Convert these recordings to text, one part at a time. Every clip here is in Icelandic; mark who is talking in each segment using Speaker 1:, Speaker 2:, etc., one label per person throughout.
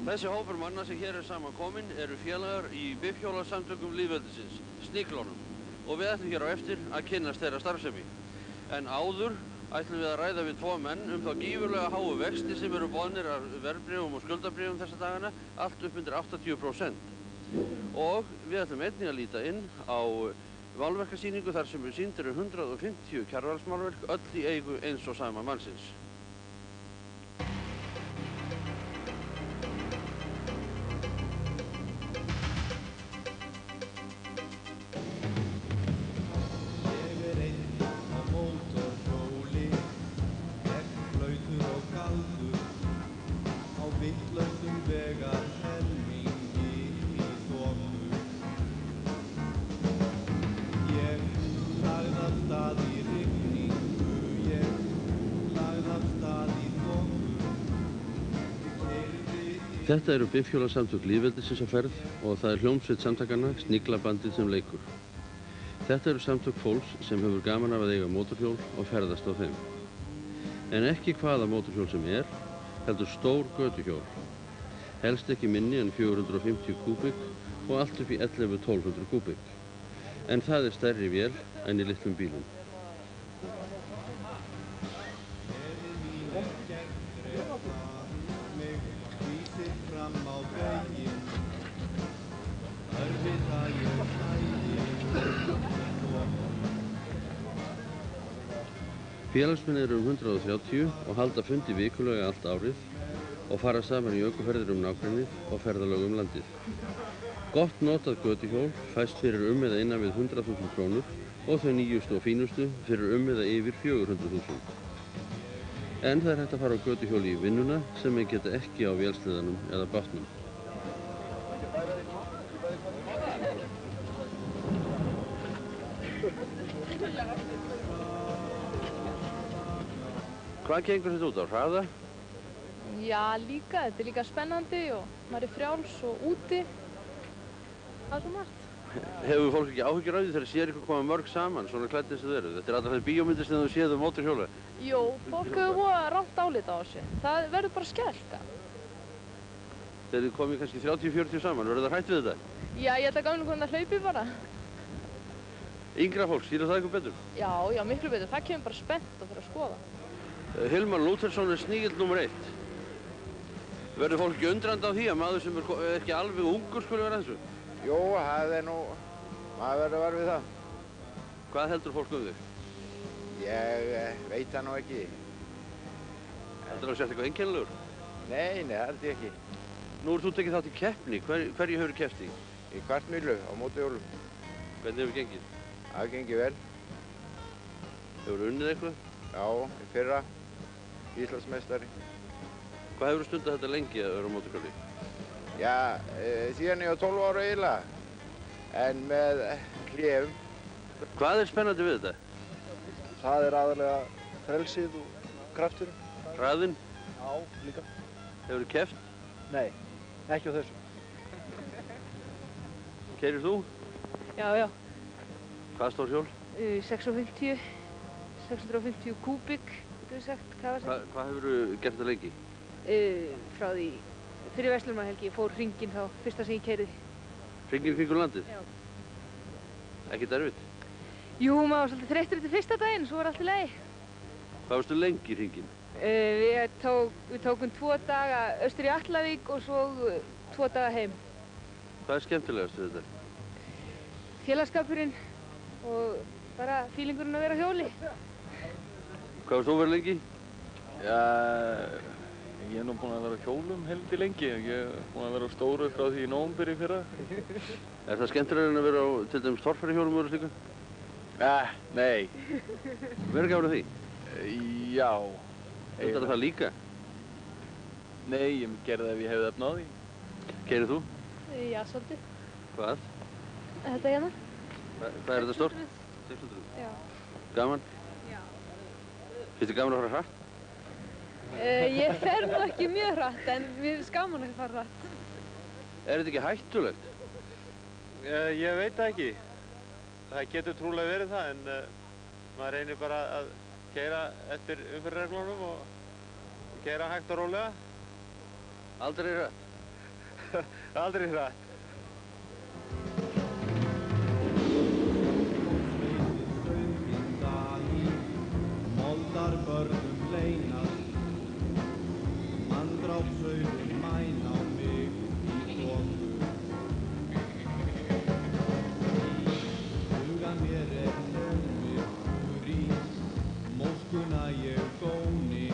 Speaker 1: Þessi hópur manna sem hér saman komin eru félagar í bifhjólasamtökum lýðveldisins, Sniglunum, og við ætlum hér á eftir að kynnast þeirra starfsemi. En áður ætlum við að ræða við tvo menn þá gífurlega háu vexti sem eru boðnir af verðbréfum og skuldabréfum þessa dagana, allt upp undir 80%. Og við ætlum einnig að líta inn á málverkasýningu þar sem sýnd eru 150 Kjarvalsmálverk, öll í eigu eins og sama mannsins. Þetta eru bifhjólasamtök lýðveldisins á ferð og það er hljómsveit samtakanna Sniglabandið sem leikur. Þetta eru samtök fólks sem hefur gaman af að eiga mótorhjól og ferðast á þeim. En ekki hvaða mótorhjól sem heldur stór götuhjól. Helst ekki minni en 450 kúbík og allt upp í 11-1200 kúbík. En það er stærri vél en í litlum bílum. Félagsmenn eru 130 og halda fundi vikulega allt árið og fara saman í ökuferðir nágrennið og ferðalög landið. Gott notað götuhjól fæst fyrir eða innan við 100.000 krónur og þau nýjustu og fínustu fyrir eða yfir 400.000. En það er hægt að fara á götuhjóli í vinnuna sem menn geta ekki á vélsleðanum eða bátnum. Hvað gengur þetta út á? Hraða?
Speaker 2: Já, líka. Þetta er líka spennandi og maður er frjáls og úti. Það er svo margt.
Speaker 1: Hefur fólk ekki áhyggjur af því þegar sér ykkur koma mörg saman, svona klædd eins og þau eru? Þetta er alltaf þessi bíómyndir sem þú séð mótorhjóla.
Speaker 2: Jú, fólk hefur voða rangt álit á þessu. Það verður bara skellt.
Speaker 1: Þegar þið komið kannski 30-40 saman, verður það hrætt við þetta?
Speaker 2: Já, ég held að gamla konan hlaupi bara.
Speaker 1: Yngra fólk, skýrir það eitthvað betur?
Speaker 2: Já, miklu betur. Það kemur bara spennt og fyrir að skoða.
Speaker 1: Hilmar Lúthersson er snígill nr. 1. Verður fólk ekki undrandi á því að maður sem er ekki alveg ungur skuli vera þessu?
Speaker 3: Jú, það er nú, maður verður að vera við það.
Speaker 1: Hvað heldur fólk um þig?
Speaker 3: Ég veit það nú ekki.
Speaker 1: Heldur þú að sért eitthvað einkennilegur?
Speaker 3: Nei, það held ég ekki.
Speaker 1: Nú ert þú tekið þátt í keppni. Hverju hefur keppt í?
Speaker 3: Í kvartmýlu á mótorhjólum.
Speaker 1: Hvernig hefur gengið?
Speaker 3: Það gengið vel.
Speaker 1: Hefur unnið eitthvað?
Speaker 3: Já, í fyrra. Íslandsmeistari.
Speaker 1: Hvað hefur þú stundað þetta lengi að vera á mótorhjóli?
Speaker 3: Já, síðan ég var 12 ára eiginlega. En með hléum.
Speaker 1: Hvað er spennandi við þetta?
Speaker 4: Það er aðalega frelsið og krafturinn.
Speaker 1: Hraðinn?
Speaker 4: Já, líka.
Speaker 1: Hefur þú keppt?
Speaker 4: Nei, ekki á þessu.
Speaker 1: Keyrir þú?
Speaker 2: Já.
Speaker 1: Hvað stór hjól?
Speaker 2: 650 kúbík, getur við sagt.
Speaker 1: Hvað hefur þú gert það lengi?
Speaker 2: Frá því fyrir verslunarmannahelgi. Ég fór hringinn þá, fyrsta sem ég keyrði.
Speaker 1: Hringinn kringum landið?
Speaker 2: Já.
Speaker 1: Ekkert erfitt?
Speaker 2: Jú, maður var svolítið þreyttur eftir fyrsta daginn, svo var allt í lagi.
Speaker 1: Hvað varstu lengi í hringinn?
Speaker 2: Við tókum 2 daga austur í Atlavík og svo 2 daga heim.
Speaker 1: Hvað er skemmtilegast við þetta?
Speaker 2: Félagsskapurinn og bara fílingurinn að vera á hjóli.
Speaker 1: Hvað varst þú verið lengi?
Speaker 5: Já, ég er nú búinn að vera á hjólum heldur lengi. Ég er búinn að vera á stóru frá því í nóvember í fyrra.
Speaker 1: Er það skemmtilegur en að vera á til dæmis torfærihjólum og slíku?
Speaker 5: Nei.
Speaker 1: Verður ekki árið því?
Speaker 5: Já.
Speaker 1: Þetta er það líka?
Speaker 5: Nei, ég gerði það ef ég hefði efna á því.
Speaker 1: Keyrir þú?
Speaker 2: Já, svolítið.
Speaker 1: Hvað?
Speaker 2: Þetta hérna.
Speaker 1: Hvað er þetta stórt? 600?
Speaker 2: Já.
Speaker 1: Gaman?
Speaker 2: Já.
Speaker 1: Finnst þið gaman að fara hratt?
Speaker 2: Ég fer nú ekki mjög hratt, en mér finnst gaman að fara hratt.
Speaker 1: Er þetta ekki hættulegt?
Speaker 6: Ég veit það ekki. Það getur trúlega verið það, en maður reynir bara að keyra eftir umferðarreglunum og keyra hægt og rólega.
Speaker 1: Aldrei hratt?
Speaker 6: Aldrei hratt.
Speaker 7: Moldarbörnum leynast, manndrápsaugun mæna á mig í þoku. Huga mér nómyrkur ís, móskuna ég góni.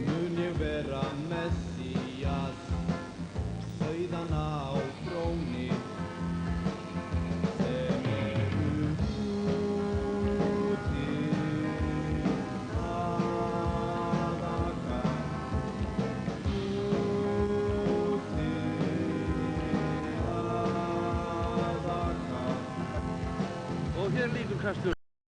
Speaker 7: Mun ég vera Messías, sauðana á tróni.
Speaker 1: Og hér lýkur Kastljós.